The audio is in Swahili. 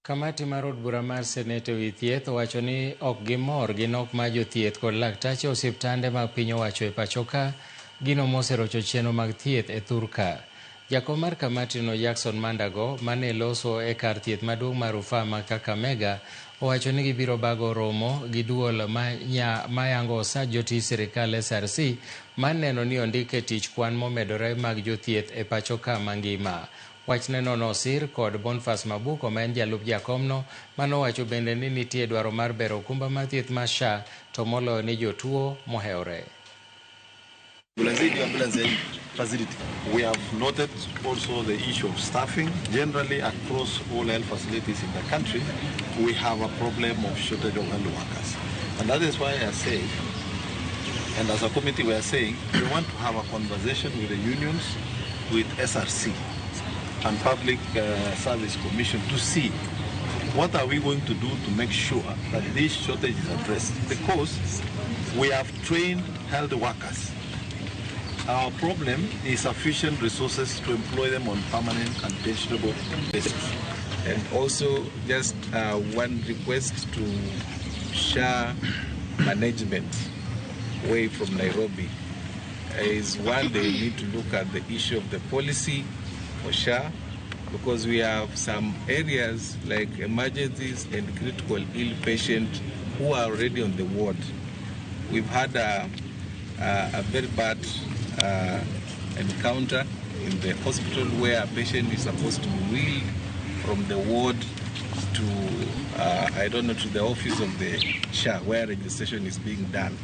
Komiti mar od bura mar senet ewi thieth owacho ni ok gimor gi nok mar jothieth kod laktache osiptande mag piny owacho e pachoka gino moserocho chenro mag thieth e thurka. Jakom mar kamati no Jackson Mandago mane loso e kar thieth maduong' mar rufaa ma Kakamega owacho ni gibiro bago romo gi duol mayango osach jotij sirikal SRC maneno ni ondike tich kwan momedore mag jothieth e pachoka mangima. Wachneno nosir kod Boniface Mabuko ma en jalup jakomno manowacho bende ni nitie dwaro mar bero okumba mar thieth mar SHA to moloyo ni jotuo mohewore. We have noted also the issue of staffing. Generally, across all health facilities in the country, we have a problem of shortage of health workers. And that is why I say, and as a committee we are saying, we want to have a conversation with the unions, with SRC and Public Service Commission to see what are we going to do to make sure that this shortage is addressed. Because we have trained health workers. Our problem is sufficient resources to employ them on permanent and pensionable basis. And also just one request to SHA management away from Nairobi is one, they need to look at the issue of the policy for SHA, because we have some areas like emergencies and critical ill patients who are already on the ward. We've had a very bad encounter in the hospital where a patient is supposed to be wheeled from the ward to, to the office of the SHA where registration is being done.